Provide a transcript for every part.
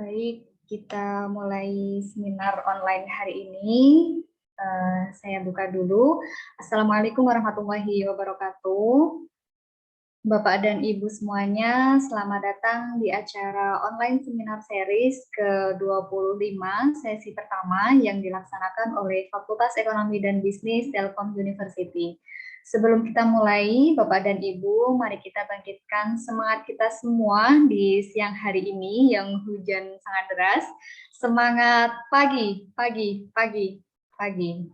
Baik, kita mulai seminar online hari ini. Saya buka dulu. Assalamualaikum warahmatullahi wabarakatuh. Bapak dan Ibu semuanya, selamat datang di acara online seminar series ke-25 sesi pertama yang dilaksanakan oleh Fakultas Ekonomi dan Bisnis Telkom University. Sebelum kita mulai, Bapak dan Ibu, mari kita bangkitkan semangat kita semua di siang hari ini yang hujan sangat deras. Semangat pagi, pagi, pagi, pagi.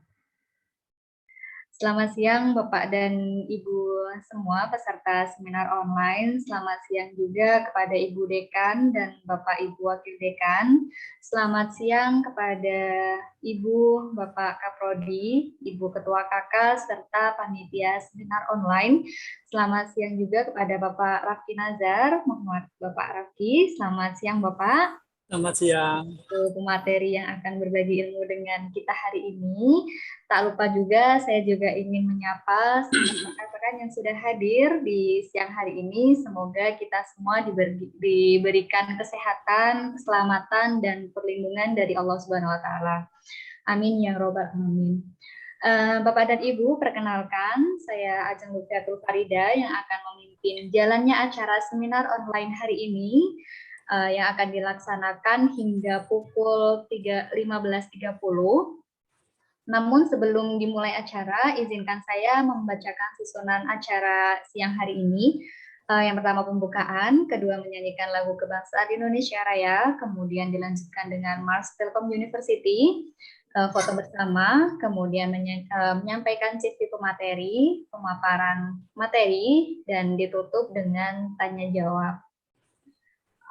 Selamat siang Bapak dan Ibu semua peserta seminar online. Selamat siang juga kepada Ibu Dekan dan Bapak Ibu Wakil Dekan. Selamat siang kepada Ibu Bapak Kaprodi, Ibu Ketua KK, serta panitia seminar online. Selamat siang juga kepada Bapak Raffi Nazar, Muhammad Bapak Raffi. Selamat siang Bapak. Selamat siang. Pemateri yang akan berbagi ilmu dengan kita hari ini. Tak lupa juga, saya juga ingin menyapa rekan-rekan yang sudah hadir di siang hari ini. Semoga kita semua diberikan kesehatan, keselamatan, dan perlindungan dari Allah Subhanahu Wa Taala. Amin ya robbal alamin. Bapak dan Ibu, perkenalkan, saya Ajeng Lutfiatul Farida yang akan memimpin jalannya acara seminar online hari ini. Yang akan dilaksanakan hingga pukul 15.30. Namun sebelum dimulai acara, izinkan saya membacakan susunan acara siang hari ini. Yang pertama pembukaan, kedua menyanyikan lagu kebangsaan Indonesia Raya, kemudian dilanjutkan dengan Mars Telkom University, foto bersama, kemudian menyampaikan CV pemateri, pemaparan materi, dan ditutup dengan tanya jawab.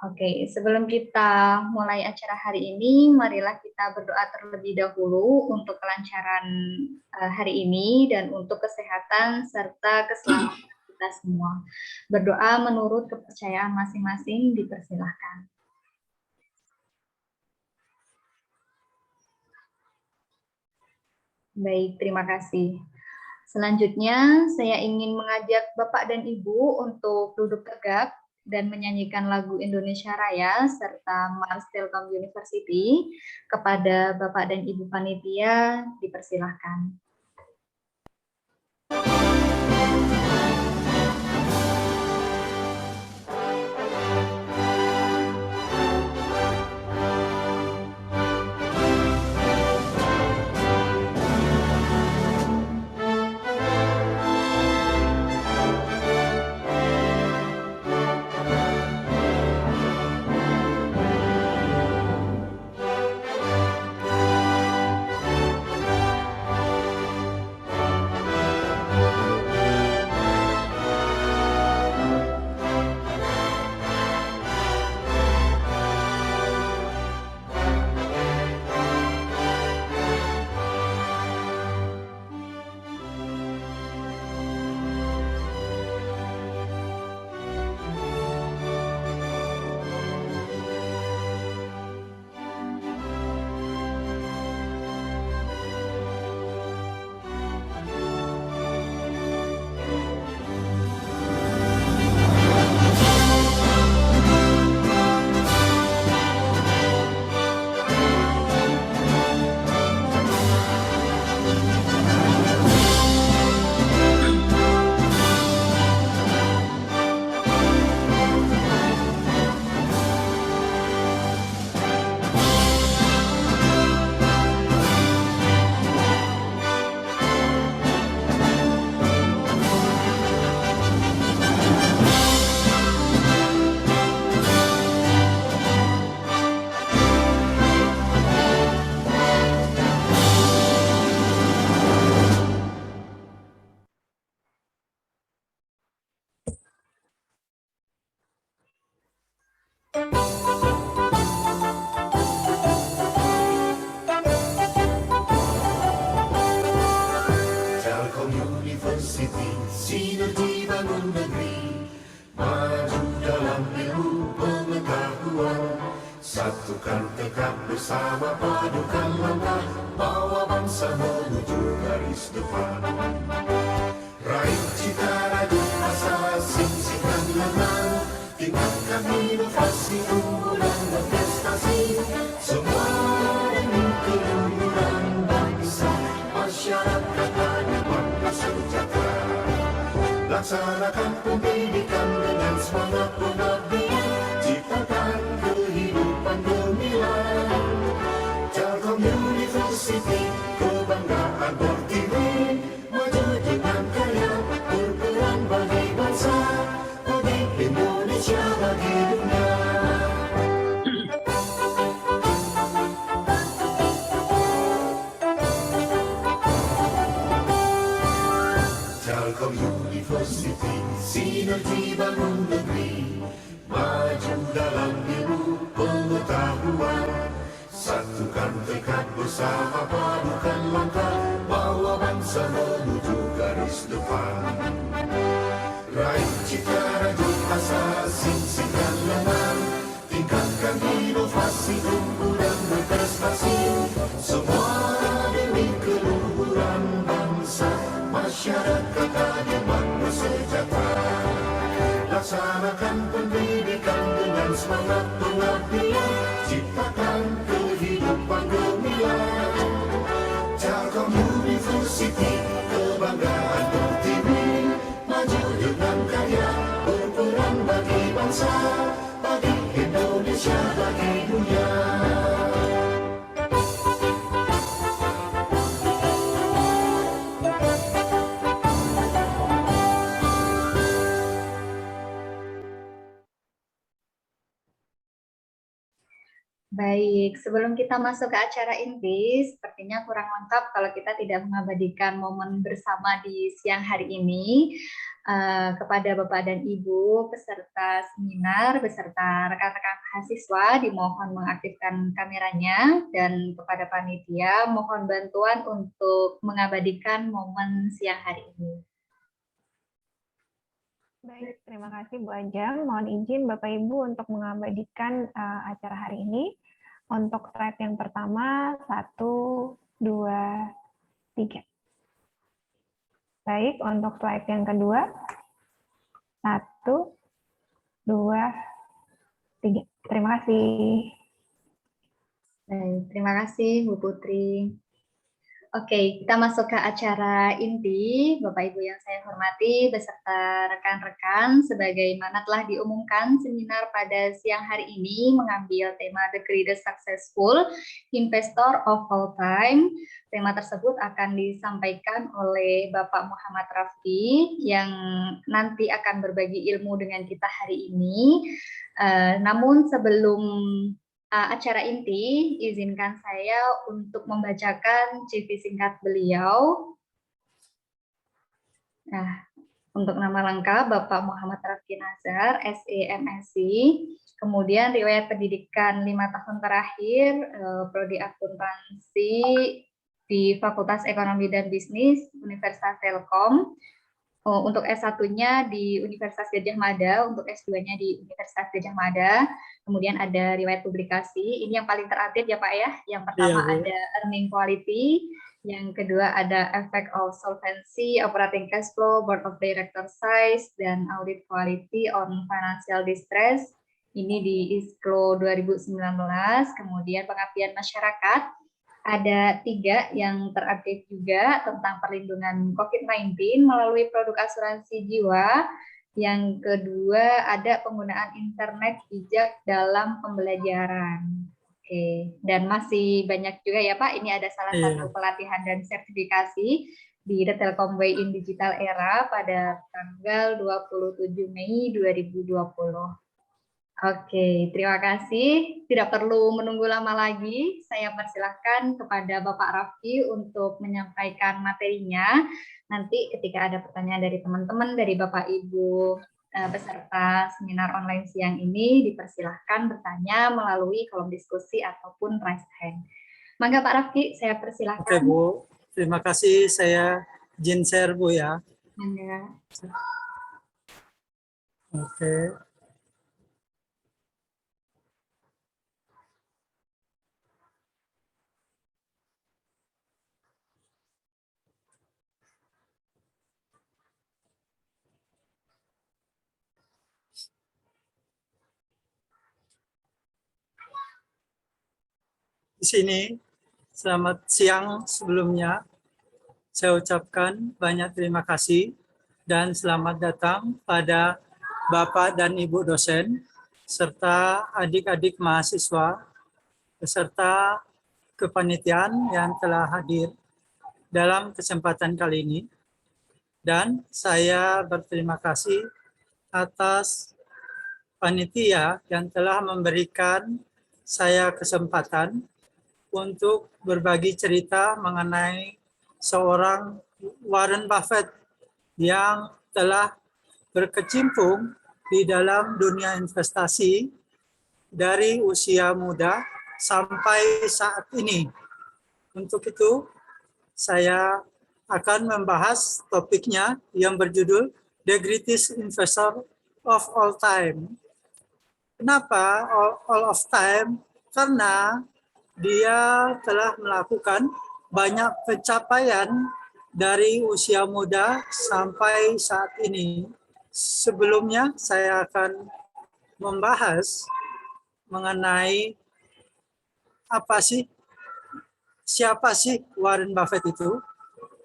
Oke, sebelum kita mulai acara hari ini, marilah kita berdoa terlebih dahulu untuk kelancaran hari ini dan untuk kesehatan serta keselamatan kita semua. Berdoa menurut kepercayaan masing-masing, dipersilahkan. Baik, terima kasih. Selanjutnya, saya ingin mengajak Bapak dan Ibu untuk duduk tegak dan menyanyikan lagu Indonesia Raya serta Mars Telkom University. Kepada Bapak dan Ibu panitia, dipersilahkan. Telkom University, sinergi bangun negeri, maju dalam ilmu pengetahuan, satukan tekad bersama, padukan langkah, bawa bangsa menuju garis depan. Raih cita radu asa, singsingkan lengan, tingkatkan inovasi, unggulan dan prestasi, semua demi keluhuran bangsa, masyarakat hanya bangga sejahtera. Laksanakan pendidikan dengan semangat pengabdian, ciptakan kehidupan gemilang. Telkom University, kebanggaan Pertiwi, maju dengan karya, berperan bagi bangsa, bagi Indonesia, bagi dunia. Telkom University, sinergi bangun negeri, maju dalam ilmu pengetahuan. Satukan tekad bersama, padukan langkah, bawa bangsa menuju garis depan. Raih cita rajuk asa, singsingkan lengan, tingkatkan inovasi, tumbuh dan berprestasi. Semua demi keluhuran bangsa, masyarakat adil makmur sejahtera. Laksanakan pendidikan dengan semangat pengabdian, ciptakan kehidupan gemilang. Telkom University, kebanggaan Pertiwi, maju dengan karya, berperan bagi bangsa, bagi Indonesia, bagi dunia. Baik, sebelum kita masuk ke acara inti, sepertinya kurang lengkap kalau kita tidak mengabadikan momen bersama di siang hari ini. Kepada Bapak dan Ibu peserta seminar beserta rekan-rekan mahasiswa dimohon mengaktifkan kameranya, dan kepada panitia mohon bantuan untuk mengabadikan momen siang hari ini. Baik, terima kasih Bu Ajeng. Mohon izin Bapak Ibu untuk mengabadikan acara hari ini. Untuk slide yang pertama, 1, 2, 3. Baik, untuk slide yang kedua, 1, 2, 3. Terima kasih. Baik, terima kasih Bu Putri. Oke, kita masuk ke acara inti. Bapak Ibu yang saya hormati beserta rekan-rekan, sebagaimana telah diumumkan, seminar pada siang hari ini mengambil tema The Greatest Successful Investor of All Time. Tema tersebut akan disampaikan oleh Bapak Muhammad Raffi yang nanti akan berbagi ilmu dengan kita hari ini. Namun sebelum acara inti, izinkan saya untuk membacakan CV singkat beliau. Nah, untuk nama lengkap Bapak Muhammad Raffi Nazar, SEMSc, kemudian riwayat pendidikan 5 tahun terakhir, prodi akuntansi di Fakultas Ekonomi dan Bisnis Universitas Telkom. Untuk S1-nya di Universitas Gadjah Mada, untuk S2-nya di Universitas Gadjah Mada. Kemudian ada riwayat publikasi, ini yang paling terupdate ya Pak ya. Yang pertama ada earning quality, yang kedua ada effect of solvency, operating cash flow, board of director size, dan audit quality on financial distress. Ini di ISCLO 2019, kemudian pengabdian masyarakat. Ada 3 yang terupdate juga tentang perlindungan COVID-19 melalui produk asuransi jiwa. Yang kedua ada penggunaan internet bijak dalam pembelajaran. Oke, dan masih banyak juga ya Pak. Ini ada salah satu pelatihan dan sertifikasi di The Telkom Way in Digital Era pada tanggal 27 Mei 2020. Oke, terima kasih. Tidak perlu menunggu lama lagi. Saya persilahkan kepada Bapak Raffi untuk menyampaikan materinya. Nanti ketika ada pertanyaan dari teman-teman, dari Bapak Ibu peserta seminar online siang ini, dipersilahkan bertanya melalui kolom diskusi ataupun raise hand. Mangga Pak Raffi, saya persilahkan. Oke Bu, terima kasih. Saya izin share Bu ya. Mangga. Oke. Di sini, selamat siang sebelumnya. Saya ucapkan banyak terima kasih dan selamat datang pada Bapak dan Ibu dosen, serta adik-adik mahasiswa, beserta kepanitiaan yang telah hadir dalam kesempatan kali ini. Dan saya berterima kasih atas panitia yang telah memberikan saya kesempatan untuk berbagi cerita mengenai seorang Warren Buffett yang telah berkecimpung di dalam dunia investasi dari usia muda sampai saat ini. Untuk itu, saya akan membahas topiknya yang berjudul The Greatest Investor of All Time. Kenapa all of time? Karena dia telah melakukan banyak pencapaian dari usia muda sampai saat ini. Sebelumnya saya akan membahas mengenai siapa sih Warren Buffett itu.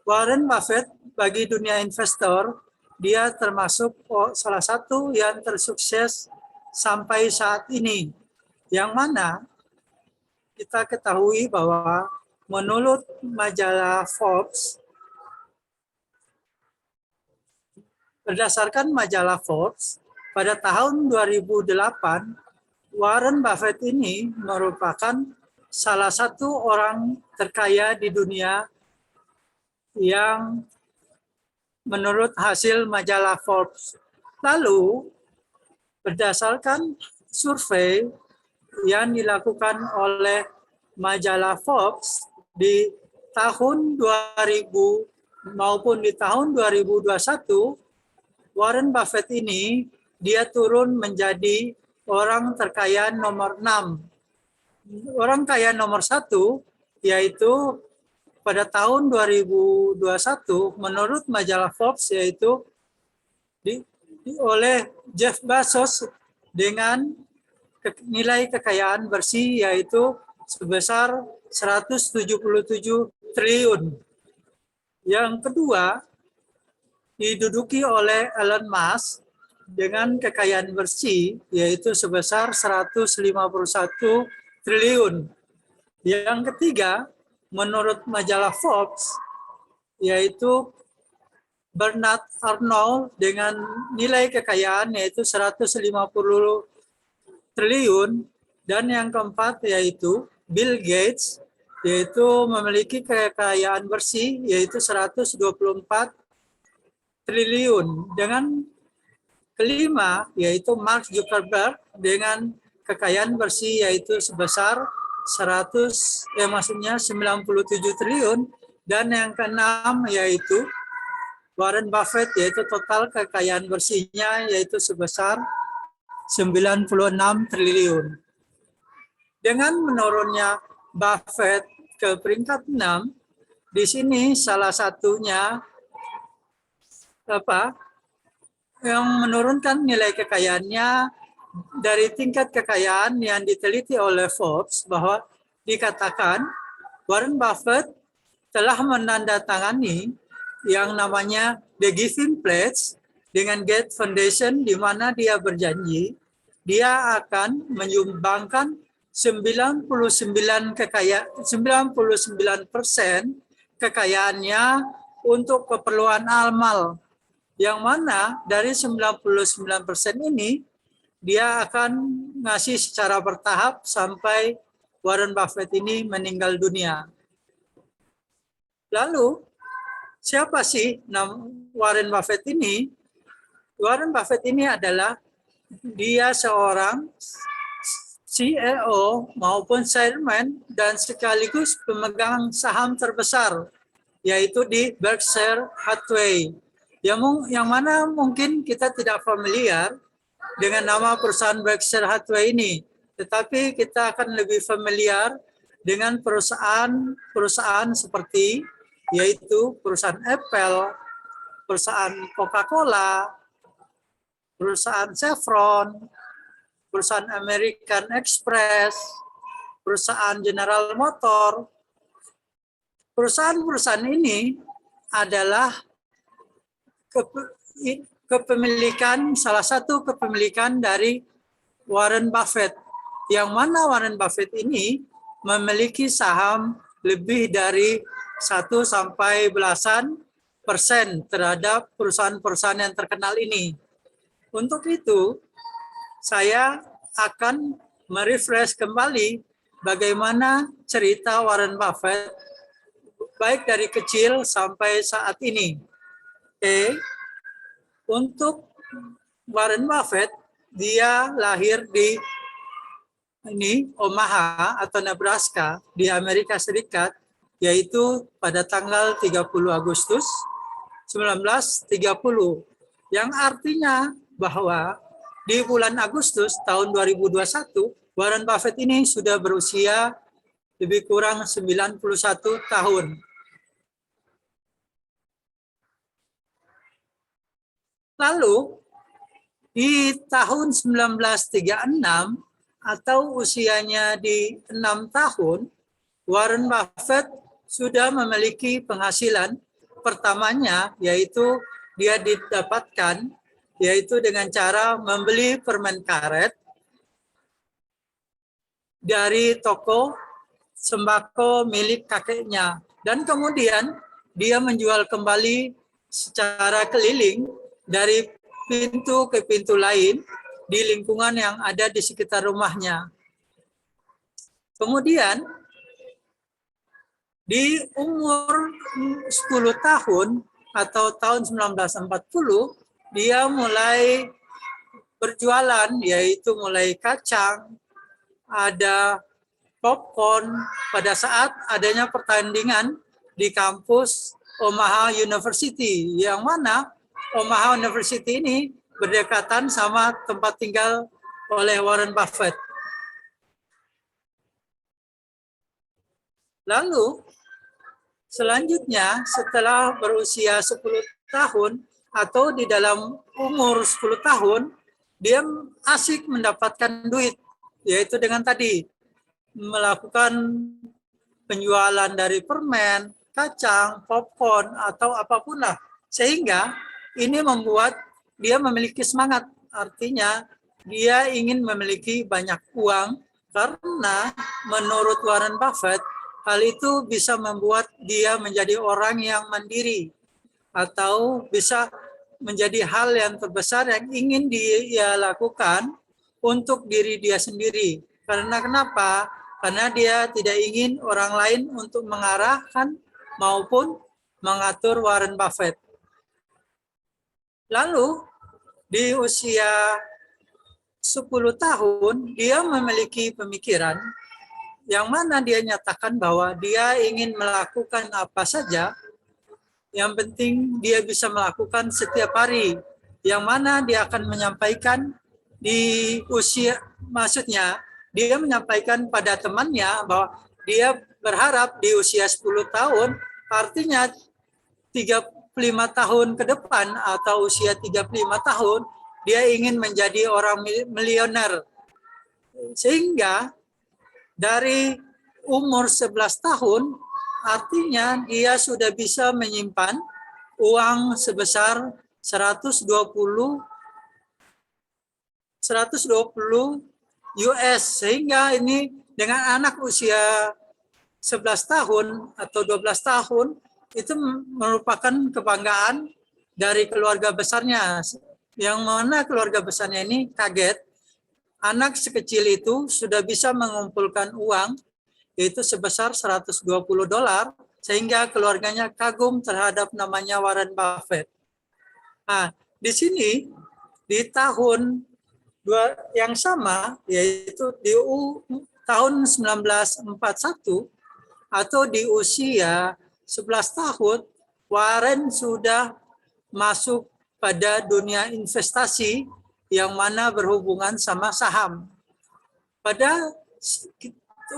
Warren Buffett bagi dunia investor, dia termasuk salah satu yang tersukses sampai saat ini, yang mana kita ketahui bahwa menurut majalah Forbes, berdasarkan majalah Forbes, pada tahun 2008, Warren Buffett ini merupakan salah satu orang terkaya di dunia yang menurut hasil majalah Forbes. Lalu, berdasarkan survei yang dilakukan oleh majalah Forbes di tahun 2000 maupun di tahun 2021, Warren Buffett ini dia turun menjadi orang terkaya nomor 6. Orang kaya nomor 1 yaitu pada tahun 2021 menurut majalah Forbes yaitu oleh Jeff Bezos dengan nilai kekayaan bersih yaitu sebesar 177 triliun. Yang kedua diduduki oleh Elon Musk dengan kekayaan bersih yaitu sebesar 151 triliun. Yang ketiga menurut majalah Forbes yaitu Bernard Arnault dengan nilai kekayaan yaitu 150 triliun, dan yang keempat yaitu Bill Gates yaitu memiliki kekayaan bersih yaitu 124 triliun. Dengan kelima yaitu Mark Zuckerberg dengan kekayaan bersih yaitu sebesar 97 triliun, dan yang keenam yaitu Warren Buffett yaitu total kekayaan bersihnya yaitu sebesar 96 triliun. Dengan menurunnya Buffett ke peringkat 6, di sini salah satunya yang menurunkan nilai kekayaannya dari tingkat kekayaan yang diteliti oleh Forbes, bahwa dikatakan Warren Buffett telah menandatangani yang namanya The Giving Pledge dengan Gates Foundation, di mana dia berjanji dia akan menyumbangkan 99% kekayaannya untuk keperluan amal, yang mana dari 99% ini dia akan ngasih secara bertahap sampai Warren Buffett ini meninggal dunia. Lalu siapa sih Warren Buffett ini? Warren Buffett ini adalah dia seorang CEO maupun chairman dan sekaligus pemegang saham terbesar yaitu di Berkshire Hathaway. Yang mana mungkin kita tidak familiar dengan nama perusahaan Berkshire Hathaway ini, tetapi kita akan lebih familiar dengan perusahaan seperti yaitu perusahaan Apple, perusahaan Coca-Cola, perusahaan Chevron, perusahaan American Express, perusahaan General Motor. Perusahaan-perusahaan ini adalah kepemilikan, salah satu kepemilikan dari Warren Buffett, yang mana Warren Buffett ini memiliki saham lebih dari 1 sampai belasan persen terhadap perusahaan-perusahaan yang terkenal ini. Untuk itu, saya akan merefresh kembali bagaimana cerita Warren Buffett baik dari kecil sampai saat ini. Untuk Warren Buffett, dia lahir di Omaha atau Nebraska di Amerika Serikat, yaitu pada tanggal 30 Agustus 1930, yang artinya bahwa di bulan Agustus tahun 2021, Warren Buffett ini sudah berusia lebih kurang 91 tahun. Lalu, di tahun 1936, atau usianya di 6 tahun, Warren Buffett sudah memiliki penghasilan pertamanya, yaitu dia didapatkan yaitu dengan cara membeli permen karet dari toko sembako milik kakeknya. Dan kemudian dia menjual kembali secara keliling dari pintu ke pintu lain di lingkungan yang ada di sekitar rumahnya. Kemudian, di umur 10 tahun atau tahun 1940, dia mulai berjualan, yaitu mulai kacang, ada popcorn, pada saat adanya pertandingan di kampus Omaha University, yang mana Omaha University ini berdekatan sama tempat tinggal oleh Warren Buffett. Lalu, selanjutnya setelah berusia 10 tahun atau di dalam umur 10 tahun, dia asik mendapatkan duit, yaitu dengan tadi melakukan penjualan dari permen, kacang, popcorn, atau apapun lah. Sehingga ini membuat dia memiliki semangat, artinya dia ingin memiliki banyak uang karena menurut Warren Buffett, hal itu bisa membuat dia menjadi orang yang mandiri atau bisa menjadi hal yang terbesar yang ingin dia lakukan untuk diri dia sendiri. Karena kenapa? Karena dia tidak ingin orang lain untuk mengarahkan maupun mengatur Warren Buffett. Lalu, di usia 10 tahun, dia memiliki pemikiran yang mana dia nyatakan bahwa dia ingin melakukan apa saja, yang penting dia bisa melakukan setiap hari, yang mana dia akan menyampaikan di usia, maksudnya dia menyampaikan pada temannya bahwa dia berharap di usia 10 tahun, artinya 35 tahun ke depan atau usia 35 tahun, dia ingin menjadi orang milioner. Sehingga dari umur 11 tahun, artinya dia sudah bisa menyimpan uang sebesar 120 US, sehingga ini dengan anak usia 11 tahun atau 12 tahun, itu merupakan kebanggaan dari keluarga besarnya, yang mana keluarga besarnya ini kaget anak sekecil itu sudah bisa mengumpulkan uang yaitu sebesar $120, sehingga keluarganya kagum terhadap namanya Warren Buffett. Nah, di sini di tahun yang sama, yaitu di tahun 1941 atau di usia 11 tahun, Warren sudah masuk pada dunia investasi yang mana berhubungan sama saham. Pada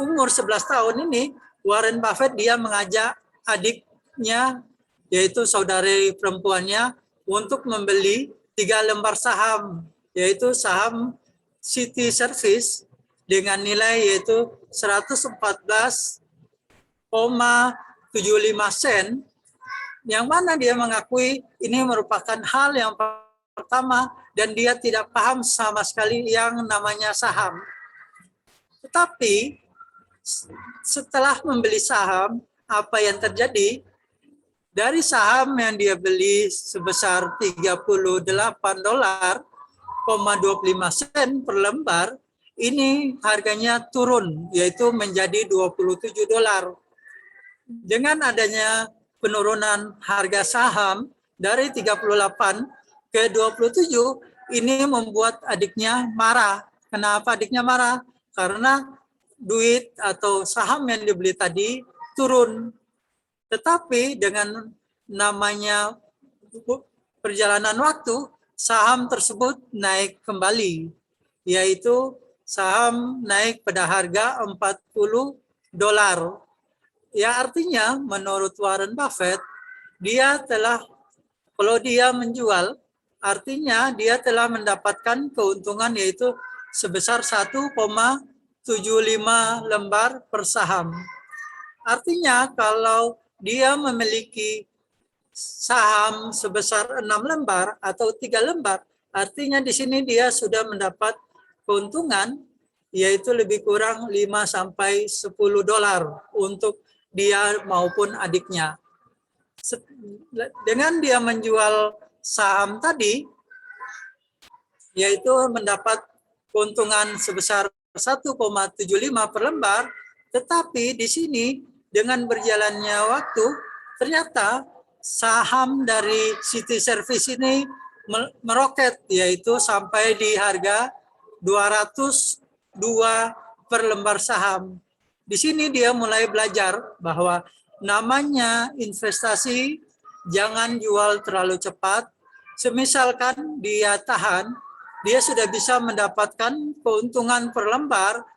umur 11 tahun ini, Warren Buffett dia mengajak adiknya, yaitu saudari perempuannya, untuk membeli 3 lembar saham, yaitu saham City Service dengan nilai yaitu 114,75 sen yang mana dia mengakui ini merupakan hal yang pertama dan dia tidak paham sama sekali yang namanya saham. Tetapi setelah membeli saham, apa yang terjadi? Dari saham yang dia beli sebesar $38,25 per lembar, ini harganya turun, yaitu menjadi $27. Dengan adanya penurunan harga saham dari 38 ke 27, ini membuat adiknya marah. Kenapa adiknya marah? Karena duit atau saham yang dibeli tadi turun. Tetapi dengan namanya perjalanan waktu, saham tersebut naik kembali, yaitu saham naik pada harga $40. Ya, artinya menurut Warren Buffett, dia telah, kalau dia menjual, artinya dia telah mendapatkan keuntungan yaitu sebesar 1,75 lembar per saham. Artinya kalau dia memiliki saham sebesar 6 lembar atau 3 lembar, artinya di sini dia sudah mendapat keuntungan yaitu lebih kurang 5 sampai $10 untuk dia maupun adiknya. Dengan dia menjual saham tadi, yaitu mendapat keuntungan sebesar 1,75 per lembar, tetapi di sini dengan berjalannya waktu, ternyata saham dari City Service ini meroket, yaitu sampai di harga 202 per lembar saham. Di sini dia mulai belajar bahwa namanya investasi jangan jual terlalu cepat. Semisalkan dia tahan, dia sudah bisa mendapatkan keuntungan per lembar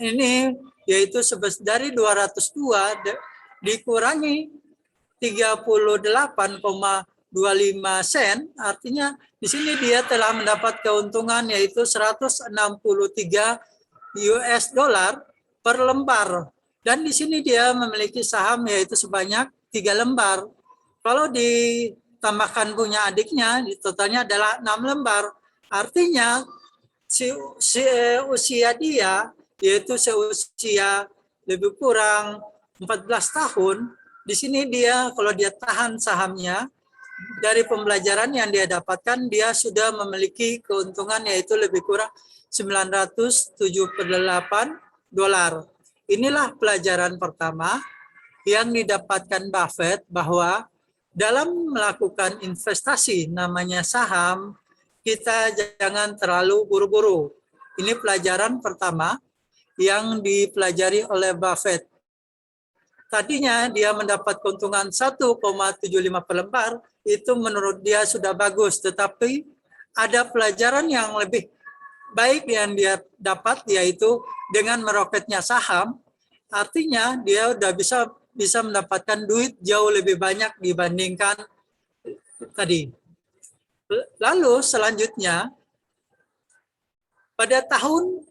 ini yaitu dari 202 dikurangi 38,25 sen, artinya di sini dia telah mendapat keuntungan yaitu $163 per lembar. Dan di sini dia memiliki saham yaitu sebanyak 3 lembar. Kalau ditambahkan punya adiknya, totalnya adalah 6 lembar. Artinya usia dia yaitu seusia lebih kurang 14 tahun. Di sini dia kalau dia tahan sahamnya, dari pembelajaran yang dia dapatkan, dia sudah memiliki keuntungan yaitu lebih kurang $978. Inilah pelajaran pertama yang didapatkan Buffett bahwa dalam melakukan investasi namanya saham, kita jangan terlalu buru-buru. Ini pelajaran pertama yang dipelajari oleh Buffett. Tadinya dia mendapat keuntungan 1,75 per lembar, itu menurut dia sudah bagus, tetapi ada pelajaran yang lebih baik yang dia dapat, yaitu dengan meroketnya saham, artinya dia udah bisa mendapatkan duit jauh lebih banyak dibandingkan tadi. Lalu selanjutnya, pada tahun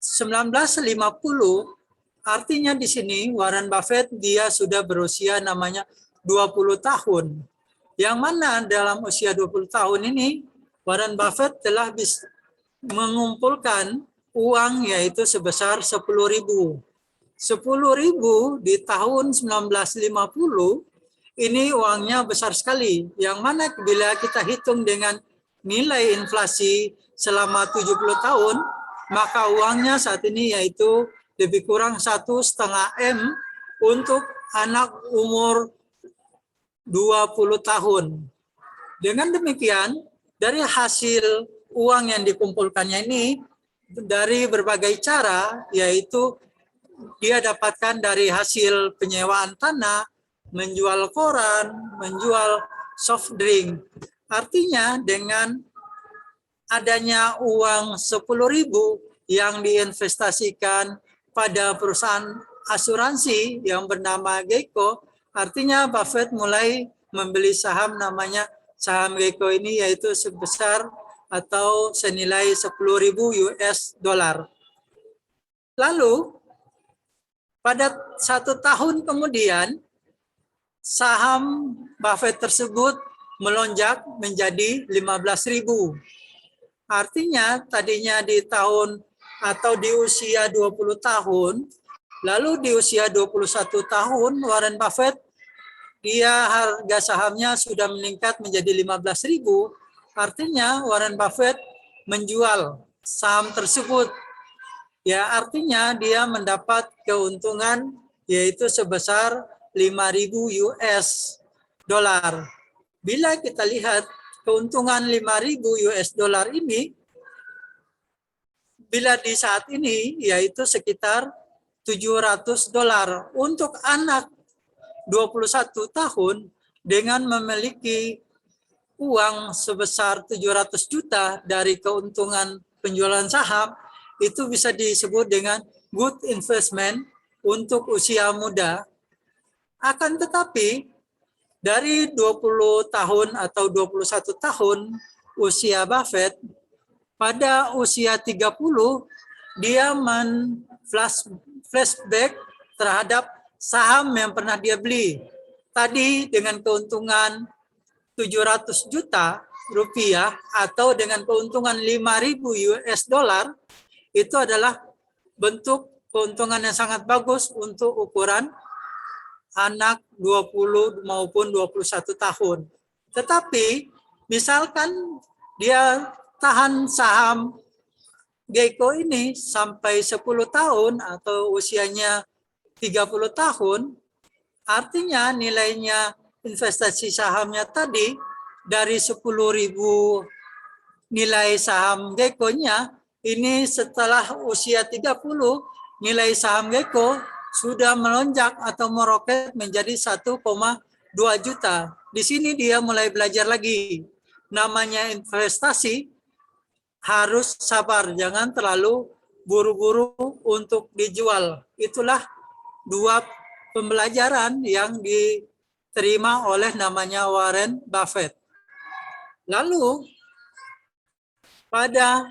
1950, artinya di sini Warren Buffett dia sudah berusia namanya 20 tahun. Yang mana dalam usia 20 tahun ini, Warren Buffett telah mengumpulkan uang yaitu sebesar 10.000. 10.000 di tahun 1950, ini uangnya besar sekali. Yang mana bila kita hitung dengan nilai inflasi selama 70 tahun, maka uangnya saat ini yaitu lebih kurang 1,5 M untuk anak umur 20 tahun. Dengan demikian, dari hasil uang yang dikumpulkannya ini, dari berbagai cara, yaitu dia dapatkan dari hasil penyewaan tanah, menjual koran, menjual soft drink. Artinya dengan adanya uang 10.000 yang diinvestasikan pada perusahaan asuransi yang bernama Geico, artinya Buffett mulai membeli saham namanya saham Geico ini yaitu sebesar atau senilai 10.000 US dollar. Lalu pada 1 tahun kemudian saham Buffett tersebut melonjak menjadi 15.000. Artinya tadinya di tahun atau di usia 20 tahun, lalu di usia 21 tahun Warren Buffett dia harga sahamnya sudah meningkat menjadi 15.000. Artinya Warren Buffett menjual saham tersebut. Ya, artinya dia mendapat keuntungan yaitu sebesar 5.000 US dolar. Bila kita lihat keuntungan 5.000 US dolar ini, bila di saat ini yaitu sekitar 700 dolar untuk anak 21 tahun dengan memiliki uang sebesar 700 juta dari keuntungan penjualan saham, itu bisa disebut dengan good investment untuk usia muda. Akan tetapi dari 20 tahun atau 21 tahun usia Buffett, pada usia 30 dia flashback terhadap saham yang pernah dia beli. Tadi dengan keuntungan 700 juta rupiah atau dengan keuntungan 5.000 US dollar, itu adalah bentuk keuntungan yang sangat bagus untuk ukuran anak 20 maupun 21 tahun. Tetapi misalkan dia tahan saham Geico ini sampai 10 tahun atau usianya 30 tahun, artinya nilainya investasi sahamnya tadi dari 10.000 nilai saham Geico-nya, ini setelah usia 30 nilai saham Geico sudah melonjak atau meroket menjadi 1,2 juta. Di sini dia mulai belajar lagi. Namanya investasi harus sabar, jangan terlalu buru-buru untuk dijual. Itulah dua pembelajaran yang diterima oleh namanya Warren Buffett. Lalu pada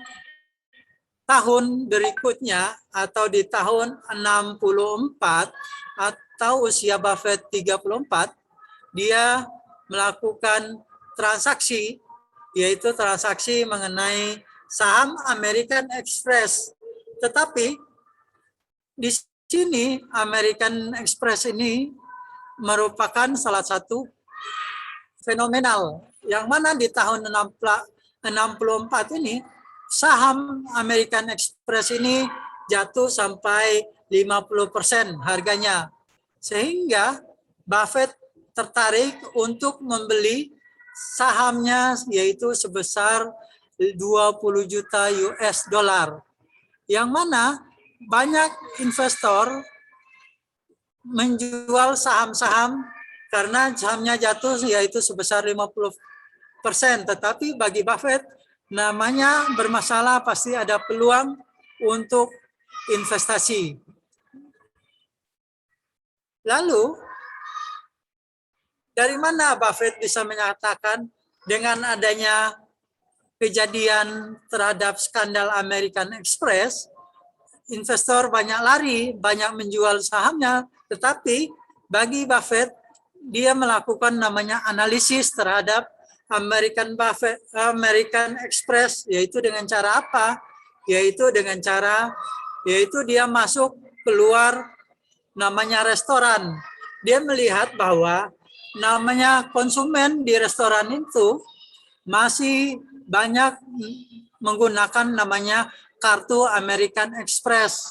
tahun berikutnya atau di tahun 64 atau usia Buffett 34, dia melakukan transaksi, yaitu transaksi mengenai saham American Express. Tetapi di sini American Express ini merupakan salah satu fenomenal, yang mana di tahun 64 ini saham American Express ini jatuh sampai 50% harganya. Sehingga Buffett tertarik untuk membeli sahamnya yaitu sebesar 20 juta US dollar. Yang mana banyak investor menjual saham-saham karena sahamnya jatuh yaitu sebesar 50%. Tetapi bagi Buffett, namanya bermasalah pasti ada peluang untuk investasi. Lalu, dari mana Buffett bisa menyatakan dengan adanya kejadian terhadap skandal American Express, investor banyak lari, banyak menjual sahamnya, tetapi bagi Buffett, dia melakukan namanya analisis terhadap American Express, yaitu dengan cara apa? Yaitu dengan cara, yaitu dia masuk keluar namanya restoran. Dia melihat bahwa namanya konsumen di restoran itu masih banyak menggunakan namanya kartu American Express.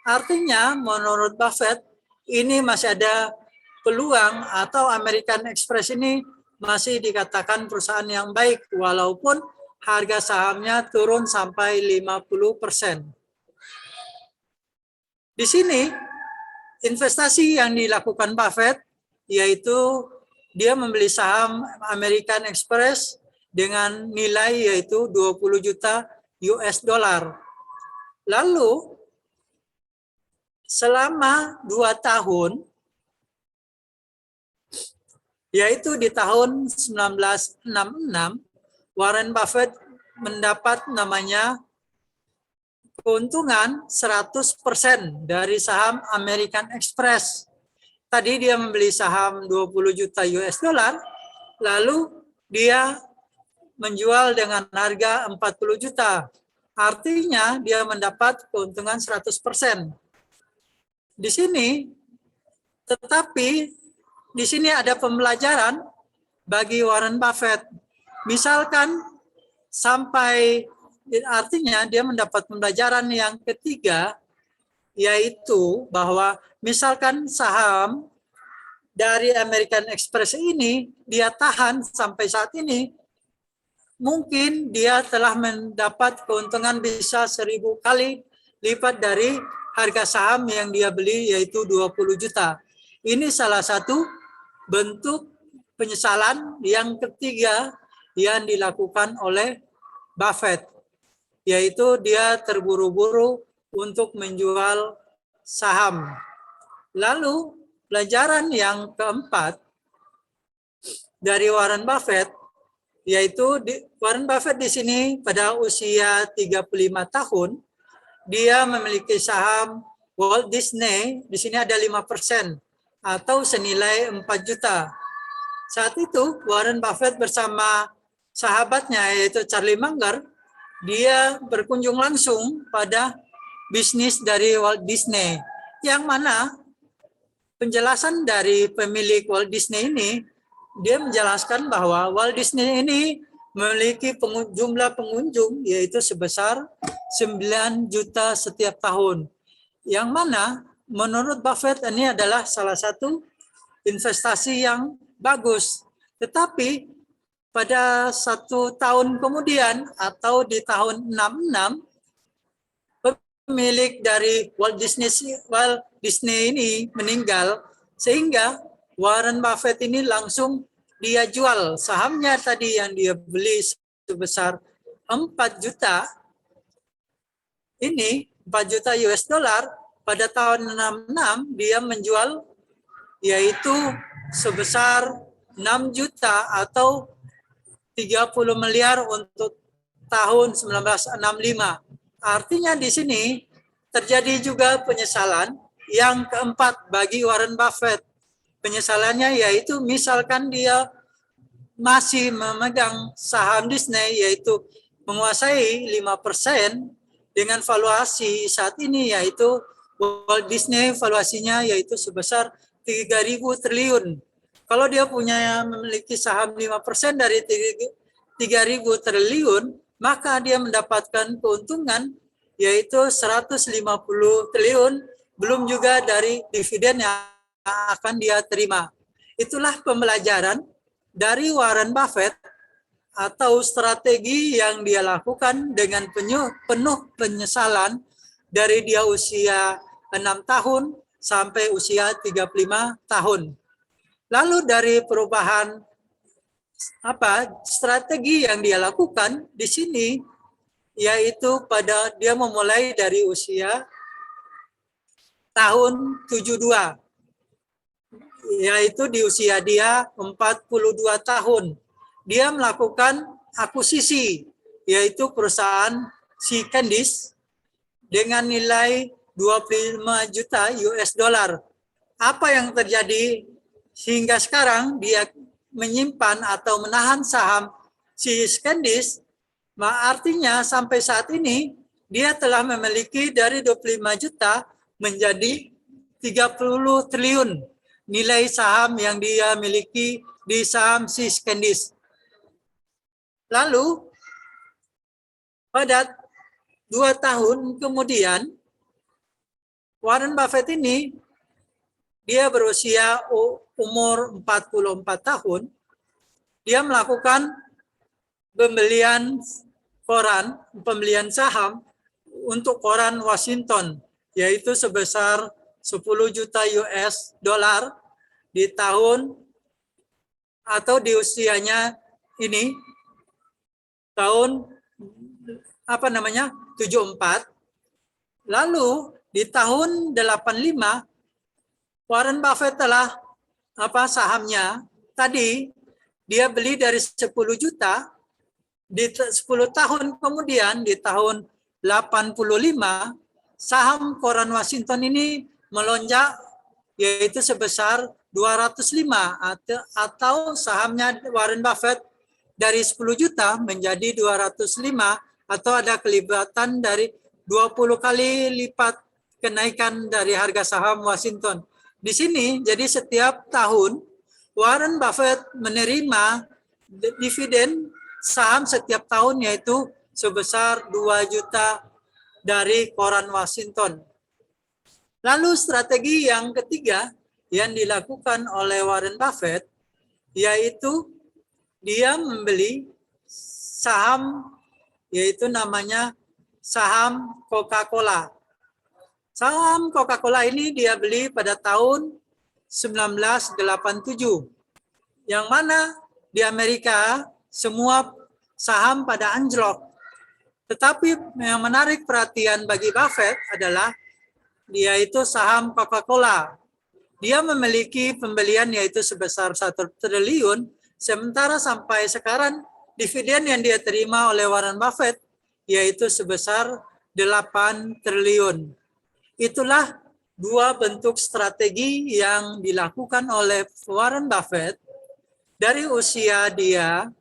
Artinya menurut Buffett ini masih ada peluang atau American Express ini masih dikatakan perusahaan yang baik walaupun harga sahamnya turun sampai 50%. Di sini investasi yang dilakukan Buffett yaitu dia membeli saham American Express dengan nilai yaitu 20 juta US dollar. Lalu selama 2 tahun, yaitu di tahun 1966, Warren Buffett mendapat namanya keuntungan 100% dari saham American Express. tadi dia membeli saham 20 juta US dollar, lalu dia menjual dengan harga 40 juta. Artinya dia mendapat keuntungan 100%. Di sini, tetapi di sini ada pembelajaran bagi Warren Buffett. Misalkan sampai, artinya dia mendapat pembelajaran yang ketiga, yaitu bahwa misalkan saham dari American Express ini dia tahan sampai saat ini, mungkin dia telah mendapat keuntungan bisa 1000 kali lipat dari harga saham yang dia beli, yaitu 20 juta. Ini salah satu bentuk penyesalan yang ketiga yang dilakukan oleh Buffett, yaitu dia terburu-buru untuk menjual saham. Lalu pelajaran yang keempat dari Warren Buffett, yaitu Warren Buffett di sini pada usia 35 tahun, dia memiliki saham Walt Disney, di sini ada 5% atau senilai 4 juta. Saat itu Warren Buffett bersama sahabatnya yaitu Charlie Munger, dia berkunjung langsung pada bisnis dari Walt Disney, yang mana penjelasan dari pemilik Walt Disney ini, dia menjelaskan bahwa Walt Disney ini memiliki jumlah pengunjung yaitu sebesar 9 juta setiap tahun. Yang mana menurut Buffett ini adalah salah satu investasi yang bagus. Tetapi pada 1 tahun kemudian atau di tahun 66, pemilik dari Walt Disney ini meninggal, sehingga Warren Buffett ini langsung dia jual sahamnya tadi yang dia beli sebesar 4 juta. Ini 4 juta US dollar pada tahun 66 dia menjual yaitu sebesar 6 juta atau 30 miliar untuk tahun 1965. Artinya di sini terjadi juga penyesalan yang keempat bagi Warren Buffett. Penyesalannya yaitu misalkan dia masih memegang saham Disney, yaitu menguasai 5% dengan valuasi saat ini, yaitu Walt Disney valuasinya yaitu sebesar 3.000 triliun. Kalau dia memiliki saham 5% dari 3.000 triliun, maka dia mendapatkan keuntungan yaitu 150 triliun, belum juga dari dividen yang akan dia terima. Itulah pembelajaran dari Warren Buffett atau strategi yang dia lakukan dengan penuh penyesalan dari dia usia 6 tahun sampai usia 35 tahun. Lalu dari perubahan strategi yang dia lakukan di sini, yaitu pada dia memulai dari usia tahun 72, yaitu di usia dia 42 tahun. Dia melakukan akuisisi, yaitu perusahaan si Candice dengan nilai 25 juta US dollar. Apa yang terjadi sehingga sekarang dia menyimpan atau menahan saham si Candice, artinya sampai saat ini dia telah memiliki dari 25 juta menjadi 30 triliun nilai saham yang dia miliki di saham si Candice. Lalu pada 2 tahun kemudian Warren Buffett ini dia berusia umur 44 tahun. Dia melakukan pembelian saham untuk koran Washington, yaitu sebesar 10 juta US dollar di tahun atau di usianya ini tahun 74. Lalu di tahun 85 Warren Buffett telah sahamnya tadi dia beli dari 10 juta, di 10 tahun kemudian di tahun 85 saham koran Washington ini melonjak yaitu sebesar 205, atau sahamnya Warren Buffett dari 10 juta menjadi 205, atau ada kelibatan dari 20 kali lipat kenaikan dari harga saham Washington. Di sini, jadi setiap tahun Warren Buffett menerima dividen saham setiap tahun, yaitu sebesar 2 juta dari koran Washington. Lalu strategi yang ketiga yang dilakukan oleh Warren Buffett, yaitu dia membeli saham, yaitu namanya saham Coca-Cola. Saham Coca-Cola ini dia beli pada tahun 1987, yang mana di Amerika semua saham pada anjlok. Tetapi yang menarik perhatian bagi Buffett adalah dia itu saham Coca-Cola. Dia memiliki pembelian yaitu sebesar 1 triliun, sementara sampai sekarang dividen yang dia terima oleh Warren Buffett yaitu sebesar 8 triliun. Itulah dua bentuk strategi yang dilakukan oleh Warren Buffett dari usia dia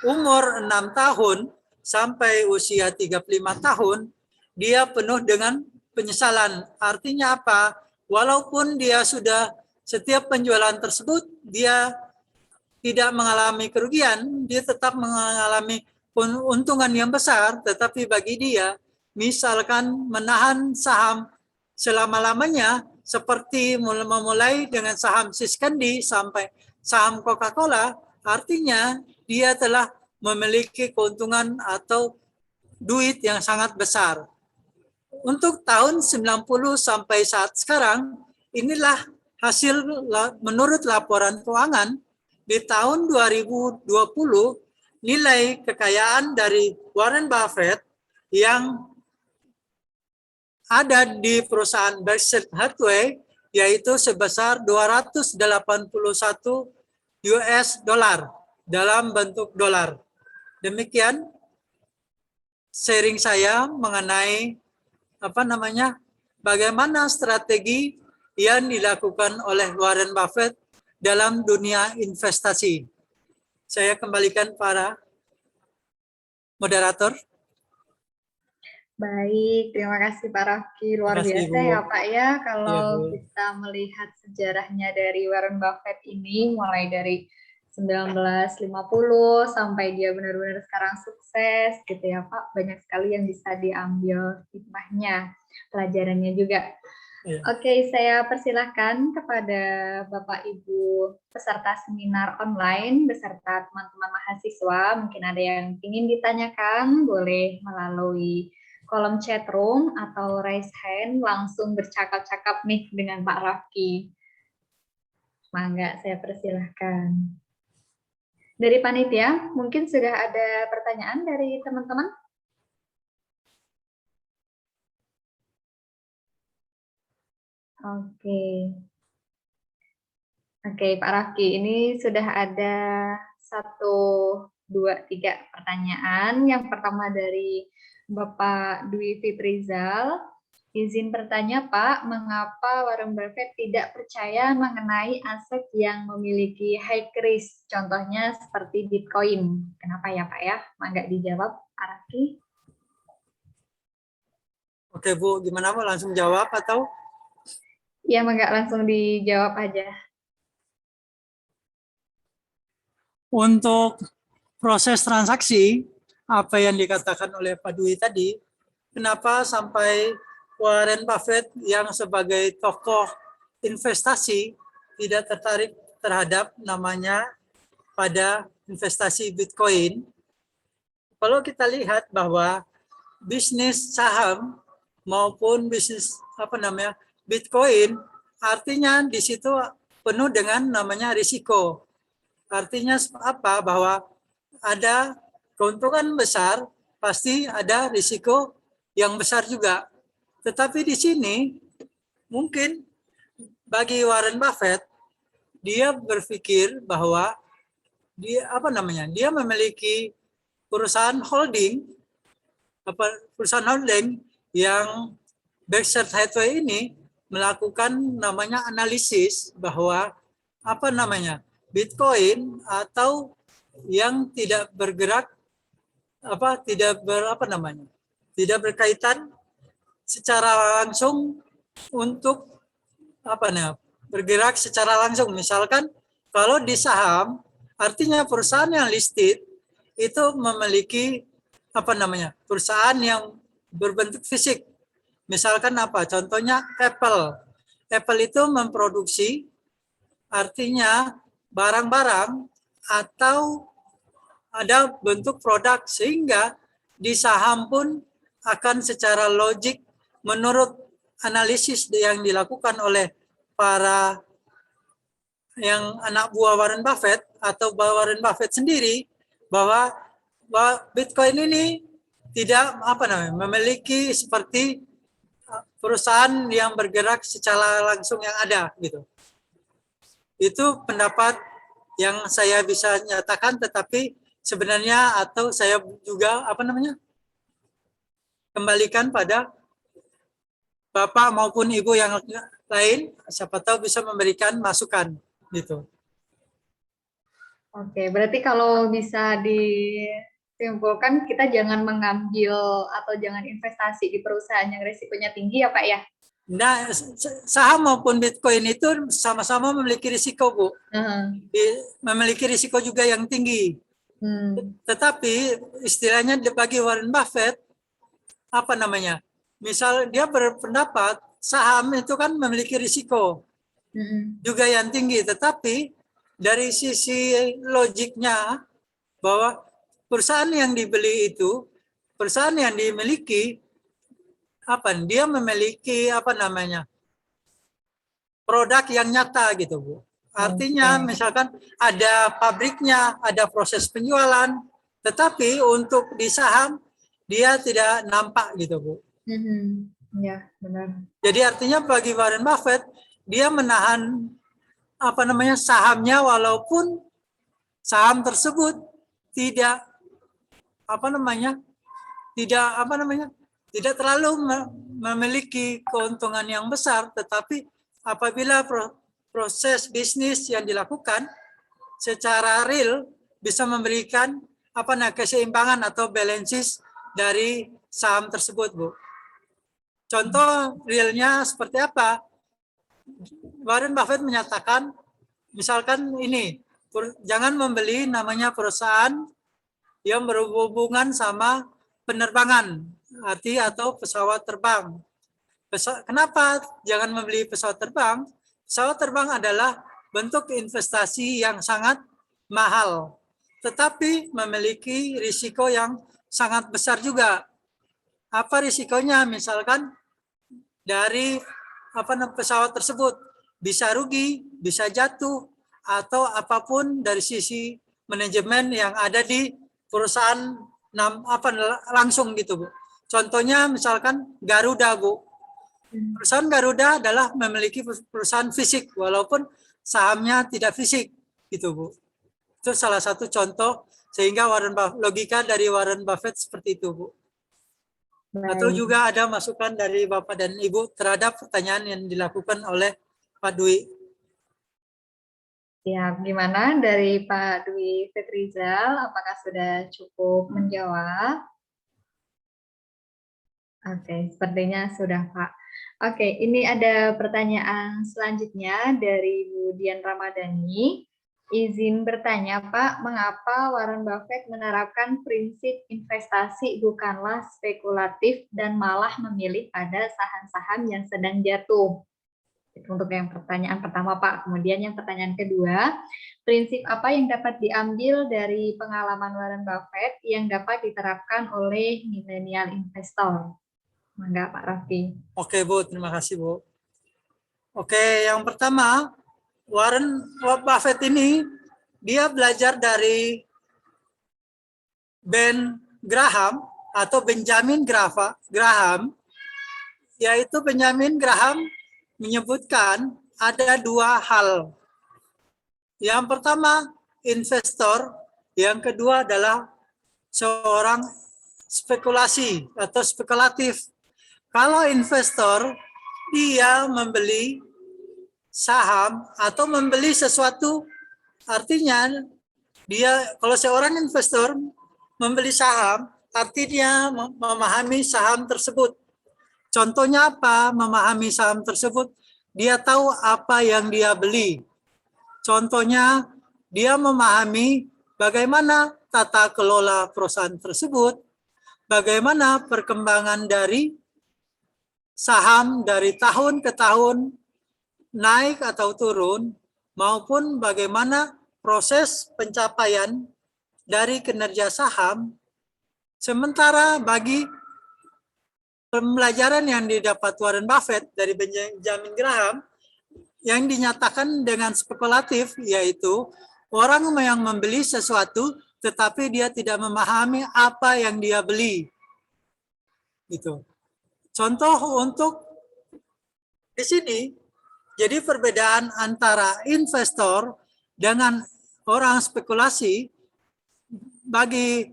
umur 6 tahun sampai usia 35 tahun, dia penuh dengan penyesalan. Artinya apa? Walaupun dia sudah setiap penjualan tersebut, dia tidak mengalami kerugian, dia tetap mengalami keuntungan yang besar, tetapi bagi dia, misalkan menahan saham selama-lamanya, seperti memulai dengan saham Siskendi sampai saham Coca-Cola, artinya dia telah memiliki keuntungan atau duit yang sangat besar. Untuk tahun 90 sampai saat sekarang, inilah hasil menurut laporan keuangan di tahun 2020, nilai kekayaan dari Warren Buffett yang ada di perusahaan Berkshire Hathaway yaitu sebesar 281 US dollar dalam bentuk dolar. Demikian sharing saya mengenai bagaimana strategi yang dilakukan oleh Warren Buffett dalam dunia investasi. Saya kembalikan para moderator. Baik, terima kasih Pak Rafki. Luar biasa ya Pak ya, kalau kita melihat sejarahnya dari Warren Buffett ini, mulai dari 1950 sampai dia benar-benar sekarang sukses gitu ya Pak. Banyak sekali yang bisa diambil hikmahnya, pelajarannya juga. Ya. Oke, saya persilahkan kepada Bapak Ibu peserta seminar online beserta teman-teman mahasiswa. Mungkin ada yang ingin ditanyakan, boleh melalui kolom chat room atau raise hand, langsung bercakap-cakap nih dengan Pak Rafki. Mangga, saya persilahkan. Dari panitia, mungkin sudah ada pertanyaan dari teman-teman? Oke, Pak Rafki, ini sudah ada 1, 2, 3 pertanyaan. Yang pertama dari Bapak Dwi Fitrizal. Izin bertanya Pak, mengapa Warren Buffett tidak percaya mengenai aset yang memiliki high risk, contohnya seperti Bitcoin? Kenapa ya Pak ya? Mangga dijawab, Pak Rafki. Oke Bu, gimana Bu? Langsung jawab atau? Ya, mangga langsung dijawab aja. Untuk proses transaksi, apa yang dikatakan oleh Pak Dwi tadi, kenapa sampai Warren Buffett yang sebagai tokoh investasi tidak tertarik terhadap namanya pada investasi Bitcoin? Kalau kita lihat bahwa bisnis saham maupun bisnis Bitcoin, artinya di situ penuh dengan namanya risiko. Artinya apa? Bahwa ada keuntungan besar, pasti ada risiko yang besar juga. Tetapi di sini mungkin bagi Warren Buffett, dia berpikir bahwa dia memiliki perusahaan holding yang Berkshire Hathaway ini melakukan namanya analisis bahwa apa namanya Bitcoin atau yang tidak bergerak tidak berkaitan secara langsung untuk bergerak secara langsung. Misalkan kalau di saham artinya perusahaan yang listed itu memiliki perusahaan yang berbentuk fisik. Misalkan contohnya Apple. Apple itu memproduksi artinya barang-barang atau ada bentuk produk, sehingga di saham pun akan secara logik menurut analisis yang dilakukan oleh para yang anak buah Warren Buffett atau Warren Buffett sendiri, bahwa Bitcoin ini tidak memiliki seperti perusahaan yang bergerak secara langsung yang ada gitu. Itu pendapat yang saya bisa nyatakan, tetapi sebenarnya atau saya juga kembalikan pada Bapak maupun Ibu yang lain, siapa tahu bisa memberikan masukan gitu. Oke, berarti kalau bisa disimpulkan kita jangan mengambil atau jangan investasi di perusahaan yang risikonya tinggi ya Pak ya? Nah, saham maupun Bitcoin itu sama-sama memiliki risiko, Bu. Memiliki risiko juga yang tinggi. Tetapi istilahnya bagi Warren Buffett, misal dia berpendapat saham itu kan memiliki risiko juga yang tinggi, tetapi dari sisi logiknya bahwa perusahaan yang dibeli itu, perusahaan yang dimiliki, dia memiliki produk yang nyata gitu, Bu. Artinya misalkan ada pabriknya, ada proses penjualan, tetapi untuk di saham dia tidak nampak gitu, Bu. Ya, benar. Jadi artinya bagi Warren Buffett, dia menahan sahamnya walaupun saham tersebut tidak tidak terlalu memiliki keuntungan yang besar, tetapi apabila proses bisnis yang dilakukan secara real bisa memberikan keseimbangan atau balances dari saham tersebut, Bu. Contoh realnya seperti apa? Warren Buffett menyatakan, misalkan ini, jangan membeli namanya perusahaan yang berhubungan sama penerbangan, atau pesawat terbang. Kenapa jangan membeli pesawat terbang? Pesawat terbang adalah bentuk investasi yang sangat mahal, tetapi memiliki risiko yang sangat besar juga. Apa risikonya? Misalkan dari pesawat tersebut bisa rugi, bisa jatuh, atau apapun dari sisi manajemen yang ada di perusahaan langsung gitu, Bu. Contohnya misalkan Garuda, Bu. Perusahaan Garuda adalah memiliki perusahaan fisik walaupun sahamnya tidak fisik gitu, Bu. Itu salah satu contoh sehingga logika dari Warren Buffett seperti itu, Bu. Atau juga ada masukan dari Bapak dan Ibu terhadap pertanyaan yang dilakukan oleh Pak Dwi. Ya, gimana dari Pak Dwi Fitrizal? Apakah sudah cukup menjawab? Oke, sepertinya sudah, Pak. Oke, ini ada pertanyaan selanjutnya dari Bu Dian Ramadhani. Izin bertanya, Pak, mengapa Warren Buffett menerapkan prinsip investasi bukanlah spekulatif dan malah memilih pada saham-saham yang sedang jatuh? Itu untuk yang pertanyaan pertama, Pak. Kemudian yang pertanyaan kedua, prinsip apa yang dapat diambil dari pengalaman Warren Buffett yang dapat diterapkan oleh milenial investor? Mangga, Pak Raffi. Oke, Bu. Terima kasih, Bu. Oke, yang pertama, Warren Buffett ini dia belajar dari Ben Graham atau Benjamin Graham, yaitu Benjamin Graham menyebutkan ada dua hal. Yang pertama, investor, yang kedua adalah seorang spekulasi atau spekulatif. Kalau investor dia membeli saham atau membeli sesuatu, artinya dia, kalau seorang investor membeli saham, artinya dia memahami saham tersebut. Contohnya apa? Memahami saham tersebut, dia tahu apa yang dia beli. Contohnya, dia memahami bagaimana tata kelola perusahaan tersebut, bagaimana perkembangan dari saham dari tahun ke tahun, naik atau turun, maupun bagaimana proses pencapaian dari kinerja saham. Sementara bagi pembelajaran yang didapat Warren Buffett dari Benjamin Graham, yang dinyatakan dengan spekulatif, yaitu orang yang membeli sesuatu tetapi dia tidak memahami apa yang dia beli. Gitu. Contoh untuk di sini, jadi perbedaan antara investor dengan orang spekulasi, bagi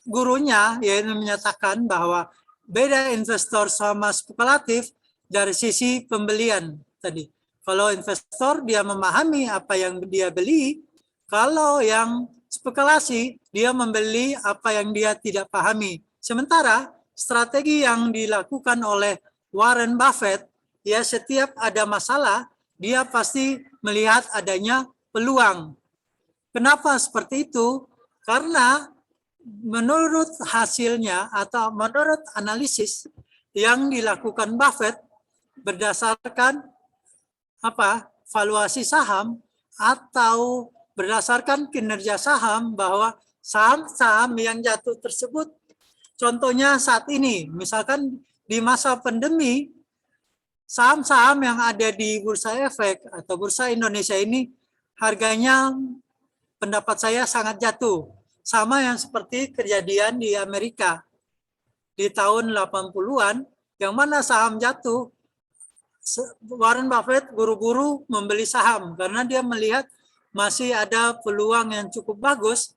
gurunya yaitu menyatakan bahwa beda investor sama spekulatif dari sisi pembelian tadi. Kalau investor dia memahami apa yang dia beli, kalau yang spekulasi dia membeli apa yang dia tidak pahami. Sementara strategi yang dilakukan oleh Warren Buffett, ya setiap ada masalah dia pasti melihat adanya peluang. Kenapa seperti itu? Karena menurut hasilnya atau menurut analisis yang dilakukan Buffett berdasarkan valuasi saham atau berdasarkan kinerja saham, bahwa saham-saham yang jatuh tersebut, contohnya saat ini, misalkan di masa pandemi, saham-saham yang ada di Bursa Efek atau Bursa Indonesia ini harganya pendapat saya sangat jatuh. Sama yang seperti kejadian di Amerika di tahun 80-an, yang mana saham jatuh, Warren Buffett buru-buru membeli saham karena dia melihat masih ada peluang yang cukup bagus.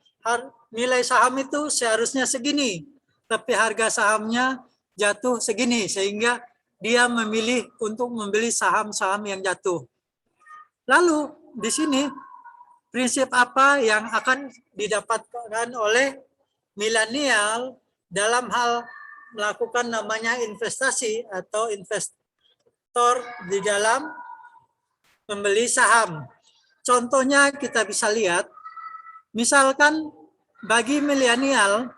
Nilai saham itu seharusnya segini, tapi harga sahamnya jatuh segini, sehingga dia memilih untuk membeli saham-saham yang jatuh. Lalu di sini prinsip apa yang akan didapatkan oleh milenial dalam hal melakukan namanya investasi atau investor di dalam membeli saham. Contohnya kita bisa lihat, misalkan bagi milenial,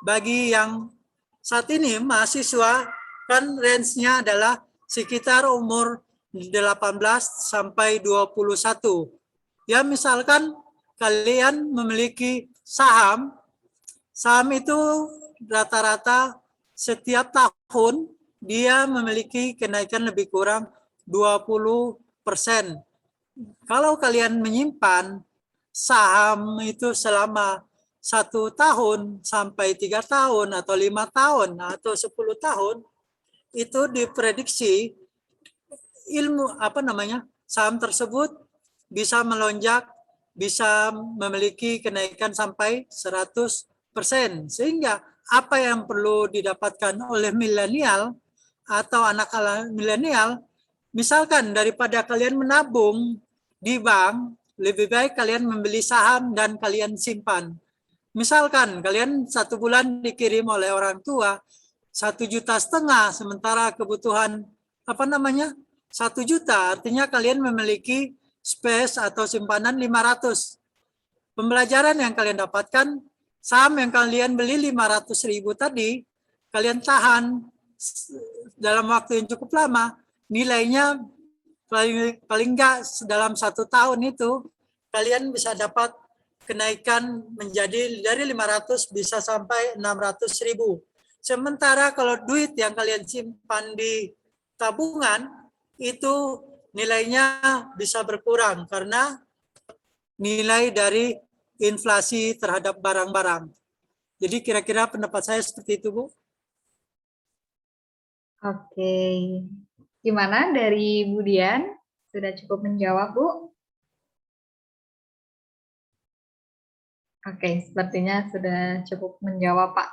bagi yang saat ini mahasiswa, kan range-nya adalah sekitar umur 18 sampai 21. Ya misalkan kalian memiliki saham itu rata-rata setiap tahun dia memiliki kenaikan lebih kurang 20%. Kalau kalian menyimpan saham itu selama 1 tahun sampai 3 tahun atau 5 tahun atau 10 tahun, itu diprediksi saham tersebut bisa melonjak, bisa memiliki kenaikan sampai 100%. Sehingga apa yang perlu didapatkan oleh milenial atau anak milenial, misalkan daripada kalian menabung di bank, lebih baik kalian membeli saham dan kalian simpan. Misalkan kalian 1 bulan dikirim oleh orang tua 1,5 juta, sementara kebutuhan 1 juta, artinya kalian memiliki space atau simpanan 500. Pembelajaran yang kalian dapatkan, saham yang kalian beli 500.000 tadi, kalian tahan dalam waktu yang cukup lama, nilainya paling enggak dalam 1 tahun itu kalian bisa dapat kenaikan menjadi dari 500 bisa sampai 600.000. Sementara kalau duit yang kalian simpan di tabungan itu nilainya bisa berkurang karena nilai dari inflasi terhadap barang-barang. Jadi kira-kira pendapat saya seperti itu, Bu. Oke. Gimana dari Bu Dian? Sudah cukup menjawab, Bu? Oke, sepertinya sudah cukup menjawab, Pak.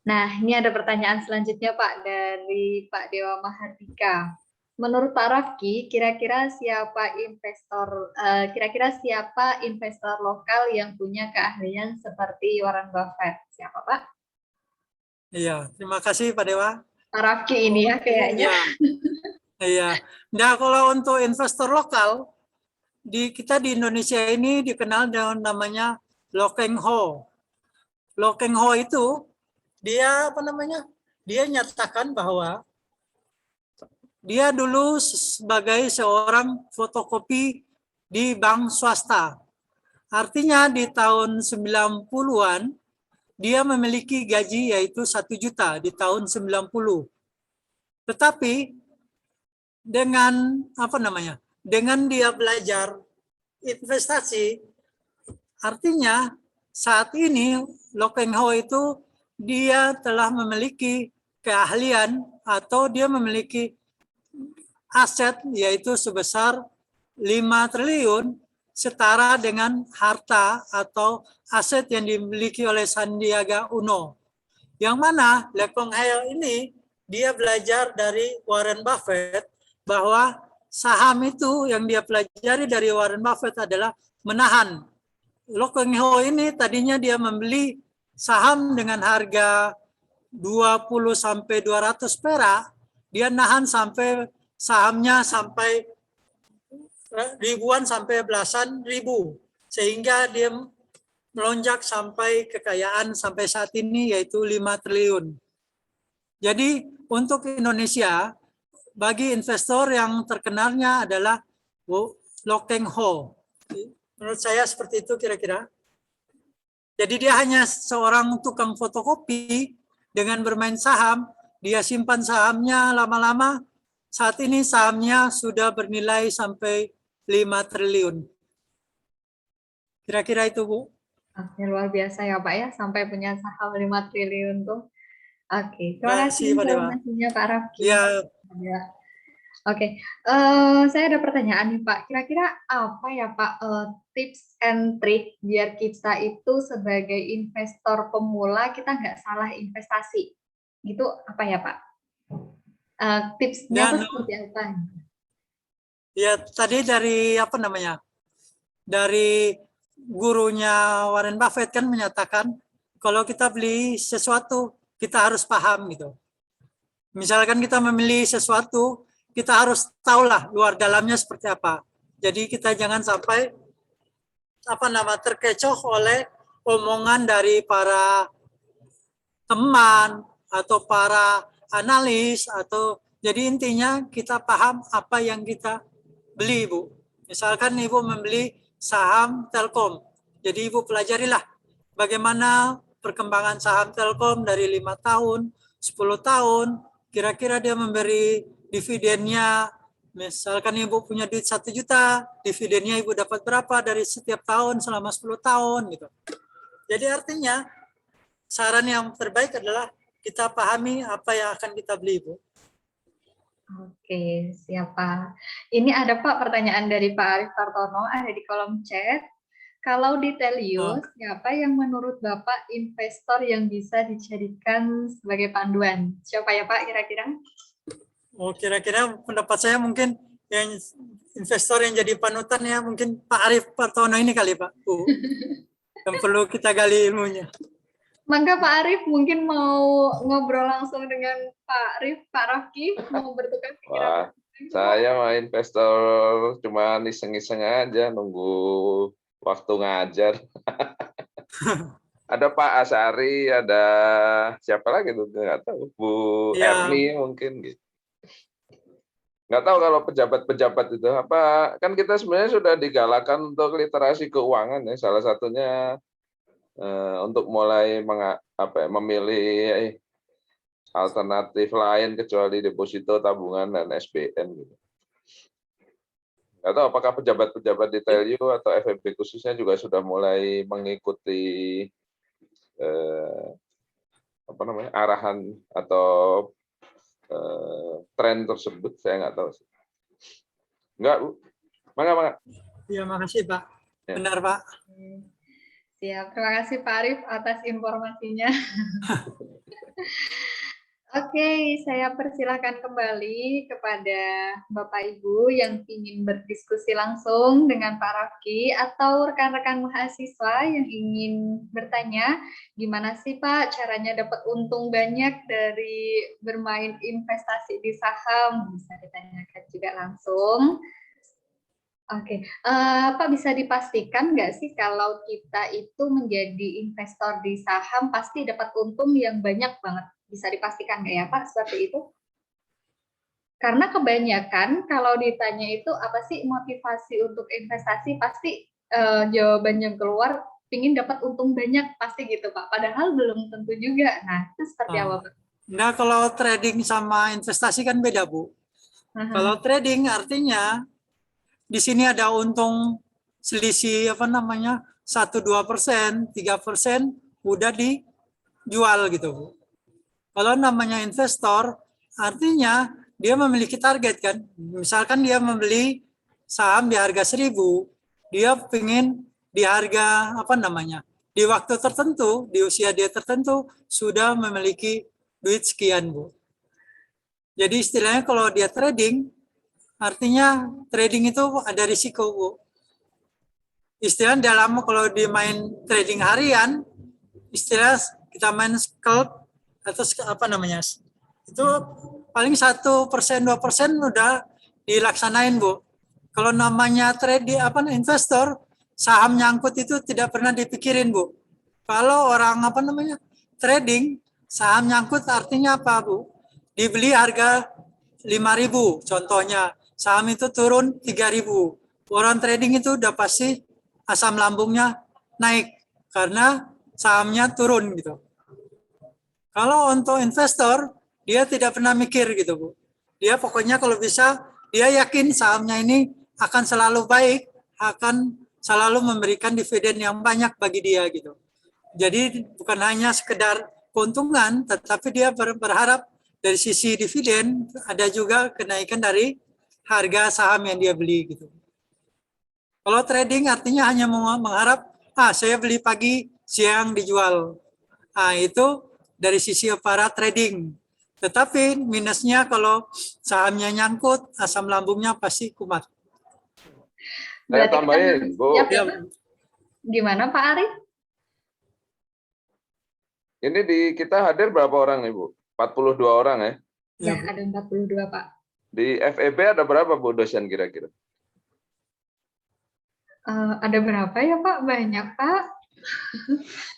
Nah, ini ada pertanyaan selanjutnya, Pak, dari Pak Dewa Mahardika. menurut Pak Rafki, kira-kira siapa investor lokal yang punya keahlian seperti Warren Buffett? Siapa Pak? Iya, terima kasih Pak Dewa. Pak Rafki ini ya kayaknya. Iya, iya. Nah, kalau untuk investor lokal, kita di Indonesia ini dikenal dengan namanya Lo Keng Ho. Lo Keng Ho itu dia apa namanya? Dia nyatakan bahwa dia dulu sebagai seorang fotokopi di bank swasta. Artinya di tahun 90-an dia memiliki gaji yaitu 1 juta di tahun 90. Tetapi dengan apa namanya? Dengan dia belajar investasi, artinya saat ini Lo Keng Ho itu dia telah memiliki keahlian atau dia memiliki aset yaitu sebesar 5 triliun setara dengan harta atau aset yang dimiliki oleh Sandiaga Uno. Yang mana Le Keng Ho ini dia belajar dari Warren Buffett bahwa saham itu yang dia pelajari dari Warren Buffett adalah menahan. Lo Keng Ho ini tadinya dia membeli saham dengan harga 20 sampai 200 perak, dia nahan sampai sahamnya sampai ribuan sampai belasan ribu, sehingga dia melonjak sampai kekayaan sampai saat ini yaitu 5 triliun. Jadi untuk Indonesia, bagi investor yang terkenalnya adalah Lo Keng Ho. Menurut saya seperti itu kira-kira. Jadi dia hanya seorang tukang fotokopi dengan bermain saham, dia simpan sahamnya lama-lama, saat ini sahamnya sudah bernilai sampai 5 triliun. Kira-kira itu, Bu. Oke, luar biasa ya Pak ya, sampai punya saham 5 triliun tuh. Oke, terima kasih Pak Dewa. informasinya Pak Rafki. Ya. Oke, saya ada pertanyaan nih Pak. Kira-kira apa ya Pak tips and trick biar kita itu sebagai investor pemula kita nggak salah investasi? Gitu apa ya Pak? Tipsnya tuh seperti apa? Ya tadi dari apa namanya? Dari gurunya Warren Buffett kan menyatakan kalau kita beli sesuatu kita harus paham gitu. Misalkan kita memilih sesuatu, kita harus tahulah luar dalamnya seperti apa. Jadi kita jangan sampai terkecoh oleh omongan dari para teman atau para analis atau jadi intinya kita paham apa yang kita beli, Bu. Misalkan Ibu membeli saham Telkom. Jadi Ibu pelajarilah bagaimana perkembangan saham Telkom dari 5 tahun, 10 tahun, kira-kira dia memberi dividennya. Misalkan Ibu punya duit 1 juta, dividennya Ibu dapat berapa dari setiap tahun selama 10 tahun gitu. Jadi artinya saran yang terbaik adalah kita pahami apa yang akan kita beli, Bu. Oke, siap Pak. Ini ada Pak pertanyaan dari Pak Arif Tartono, ada di kolom chat. Kalau di Telius, siapa yang menurut Bapak investor yang bisa dijadikan sebagai panduan? Siapa ya Pak kira-kira? Oh, kira-kira pendapat saya mungkin yang investor yang jadi panutan ya mungkin Pak Arif Tartono ini kali Pak. Yang perlu kita gali ilmunya. Maka Pak Arif mungkin mau ngobrol langsung dengan Pak Arif, Pak Rafki, mau bertukar pikiran. Saya mah investor cuma iseng-iseng aja nunggu waktu ngajar. Ada Pak Asari, ada siapa lagi tuh nggak tahu, Bu Erni mungkin gitu. Nggak tahu kalau pejabat-pejabat itu apa, kan kita sebenarnya sudah digalakan untuk literasi keuangan ya, salah satunya untuk mulai memilih alternatif lain kecuali deposito, tabungan, dan SBN gitu. Nggak tahu apakah pejabat-pejabat di Telyu atau FEB khususnya juga sudah mulai mengikuti arahan atau tren tersebut, saya nggak tahu sih. Enggak, Bu. Mangga. Iya, makasih Pak. Ya. Benar Pak. Siap, terima kasih Pak Arif atas informasinya. Oke, saya persilahkan kembali kepada Bapak Ibu yang ingin berdiskusi langsung dengan Pak Rafki atau rekan-rekan mahasiswa yang ingin bertanya, gimana sih Pak caranya dapat untung banyak dari bermain investasi di saham? Bisa ditanyakan juga langsung. Oke, Pak bisa dipastikan nggak sih kalau kita itu menjadi investor di saham pasti dapat untung yang banyak banget? Bisa dipastikan nggak ya Pak seperti itu? Karena kebanyakan kalau ditanya itu apa sih motivasi untuk investasi pasti jawaban yang keluar pingin dapat untung banyak pasti gitu Pak. Padahal belum tentu juga. Nah itu seperti apa Pak? Nah, kalau trading sama investasi kan beda, Bu. Kalau trading artinya di sini ada untung selisih 1-2%, 3% udah dijual gitu, Bu. Kalau namanya investor artinya dia memiliki target kan. Misalkan dia membeli saham di harga 1.000, dia ingin di harga di waktu tertentu, di usia dia tertentu sudah memiliki duit sekian, Bu. Jadi istilahnya kalau dia trading, artinya trading itu ada risiko, Bu. Istilah dalam kalau di main trading harian, istilah kita main scalp atau itu paling 1%, 2% udah dilaksanain, Bu. Kalau namanya trading investor, saham nyangkut itu tidak pernah dipikirin, Bu. Kalau orang trading, saham nyangkut artinya apa, Bu? Dibeli harga 5.000 contohnya, saham itu turun 3.000. Orang trading itu udah pasti asam lambungnya naik karena sahamnya turun gitu. Kalau untuk investor, dia tidak pernah mikir gitu, Bu. Dia pokoknya kalau bisa, dia yakin sahamnya ini akan selalu baik, akan selalu memberikan dividen yang banyak bagi dia gitu. Jadi bukan hanya sekedar keuntungan, tetapi dia berharap dari sisi dividen ada juga kenaikan dari harga saham yang dia beli gitu. Kalau trading artinya hanya mengharap, saya beli pagi, siang dijual. Itu dari sisi para trading. Tetapi minusnya kalau sahamnya nyangkut, asam lambungnya pasti kumat. Saya tambahin, Bu. Ya, gimana Pak Arif? Ini kita hadir berapa orang nih, Bu? 42 orang ya? Ya, ada 42, Pak. Di FEB ada berapa, Bu, dosen kira-kira? Ada berapa ya, Pak? Banyak, Pak.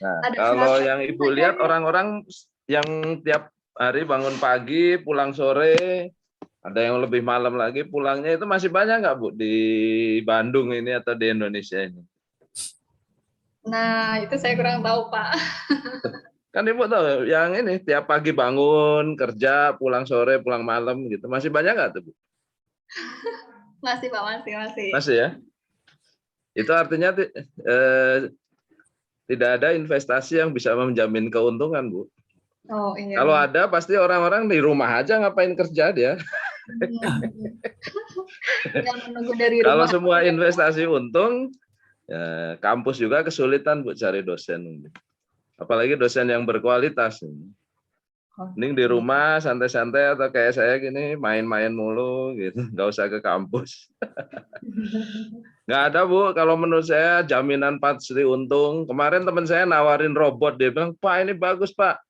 Nah, kalau yang Ibu lihat orang-orang yang tiap hari bangun pagi, pulang sore, ada yang lebih malam lagi, pulangnya itu masih banyak nggak, Bu, di Bandung ini atau di Indonesia ini? Nah, itu saya kurang tahu, Pak. Kan Ibu tahu, yang ini tiap pagi bangun, kerja, pulang sore, pulang malam gitu. Masih banyak nggak tuh, Bu? Masih, Pak, masih. Masih ya? Itu artinya tidak ada investasi yang bisa menjamin keuntungan, Bu. Oh, iya. Kalau ada, pasti orang-orang di rumah aja ngapain kerja dia. Kalau semua investasi untung, ya, kampus juga kesulitan buat cari dosen. Apalagi dosen yang berkualitas. Mending di rumah santai-santai atau kayak saya gini main-main mulu gitu, nggak usah ke kampus. Nggak ada, Bu, kalau menurut saya jaminan pasti untung. Kemarin teman saya nawarin robot, dia bilang, Pak ini bagus Pak.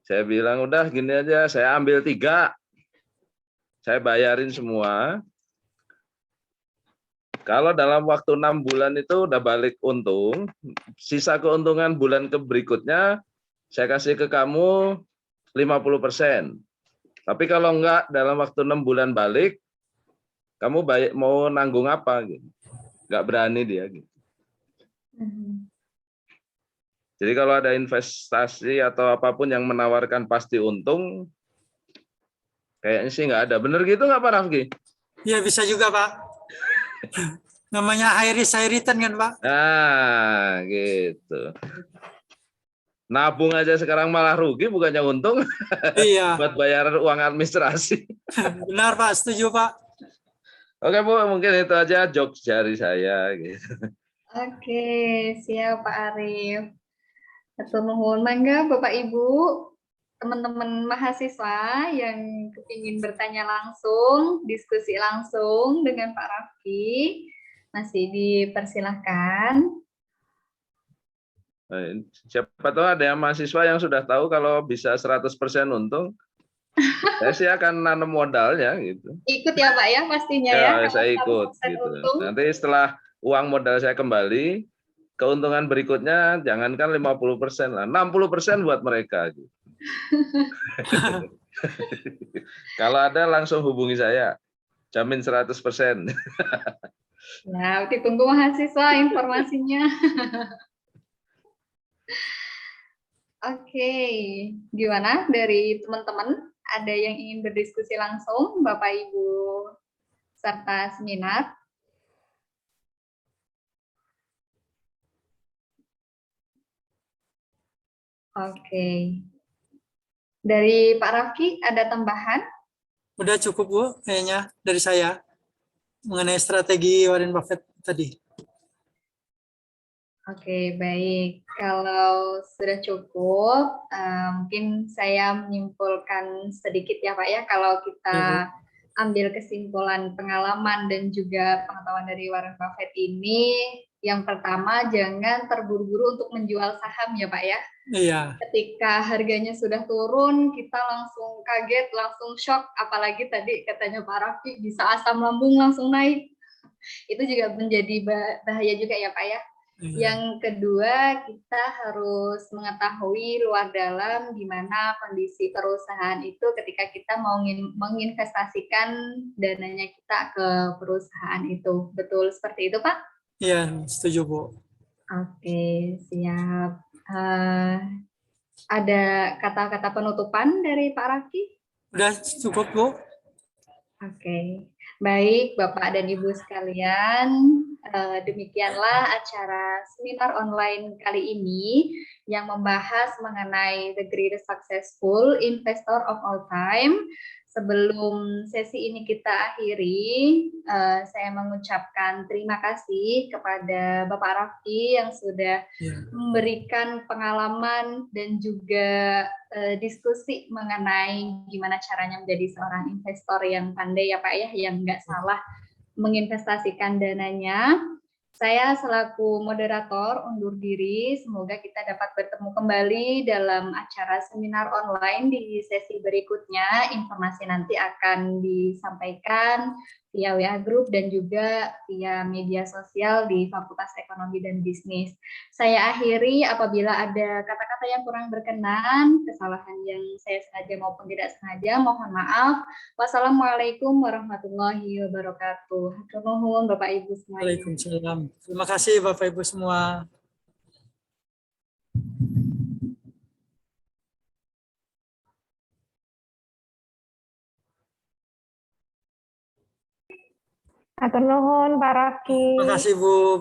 Saya bilang udah gini aja, saya ambil 3, saya bayarin semua. Kalau dalam waktu 6 bulan itu udah balik untung, sisa keuntungan bulan berikutnya saya kasih ke kamu 50%. Tapi kalau enggak dalam waktu 6 bulan balik, kamu mau nanggung apa? Gitu. Enggak berani dia. Gitu. Jadi kalau ada investasi atau apapun yang menawarkan pasti untung, kayaknya sih enggak ada. Bener gitu enggak Pak Rafki? Ya bisa juga Pak. Namanya high risk high return kan Pak? Nah gitu. Nabung aja sekarang malah rugi, bukannya untung. Iya. Buat bayar uang administrasi. Benar Pak, setuju Pak. Oke Bu, mungkin itu aja jokes dari saya. Gitu. Oke, siap Pak Arif. Atur nuhun, mangga Bapak Ibu. teman-teman mahasiswa yang kepingin bertanya langsung, diskusi langsung dengan Pak Raffi, masih dipersilahkan. Siapa tahu ada yang mahasiswa yang sudah tahu kalau bisa 100% untung, saya sih akan nanam modalnya gitu. Ikut ya Pak ya pastinya ya. Ya, saya ikut 100% gitu. untung. Nanti setelah uang modal saya kembali, keuntungan berikutnya jangankan 50% lah, 60% buat mereka. Gitu. Kalau ada langsung hubungi saya, jamin 100%. Ya, ditunggu mahasiswa informasinya. Oke, gimana dari teman-teman? Ada yang ingin berdiskusi langsung, Bapak Ibu serta seminar? Oke. Dari Pak Rafki ada tambahan? Udah cukup Bu, kayaknya dari saya mengenai strategi Warren Buffett tadi. Oke, baik. Kalau sudah cukup, mungkin saya menyimpulkan sedikit ya Pak ya, kalau kita ambil kesimpulan pengalaman dan juga pengetahuan dari Warren Buffett ini, yang pertama jangan terburu-buru untuk menjual saham ya Pak ya. Iya. Ketika harganya sudah turun, kita langsung kaget, langsung shock, apalagi tadi katanya Pak Raffi bisa asam lambung langsung naik. Itu juga menjadi bahaya juga ya Pak ya. Yang kedua, kita harus mengetahui luar dalam di mana kondisi perusahaan itu ketika kita mau menginvestasikan dananya kita ke perusahaan itu. Betul seperti itu, Pak? Iya, setuju, Bu. Oke, siap. Ada kata-kata penutupan dari Pak Raffi? Udah cukup, Bu. Oke. Baik, Bapak dan Ibu sekalian, demikianlah acara seminar online kali ini yang membahas mengenai The Greatest Successful Investor of All Time. Sebelum sesi ini kita akhiri, saya mengucapkan terima kasih kepada Bapak Raffi yang sudah memberikan pengalaman dan juga diskusi mengenai gimana caranya menjadi seorang investor yang pandai ya Pak ya, yang nggak salah menginvestasikan dananya. Saya selaku moderator undur diri, semoga kita dapat bertemu kembali dalam acara seminar online di sesi berikutnya. Informasi nanti akan disampaikan via WA Group dan juga via media sosial di Fakultas Ekonomi dan Bisnis. Saya akhiri apabila ada kata-kata yang kurang berkenan, kesalahan yang saya sengaja maupun tidak sengaja, mohon maaf. Wassalamualaikum warahmatullahi wabarakatuh. Hatur nuhun Bapak Ibu semuanya. Waalaikumsalam. Terima kasih Bapak Ibu semua. Hatur nuhun Pak Rafki. Terima kasih Bu.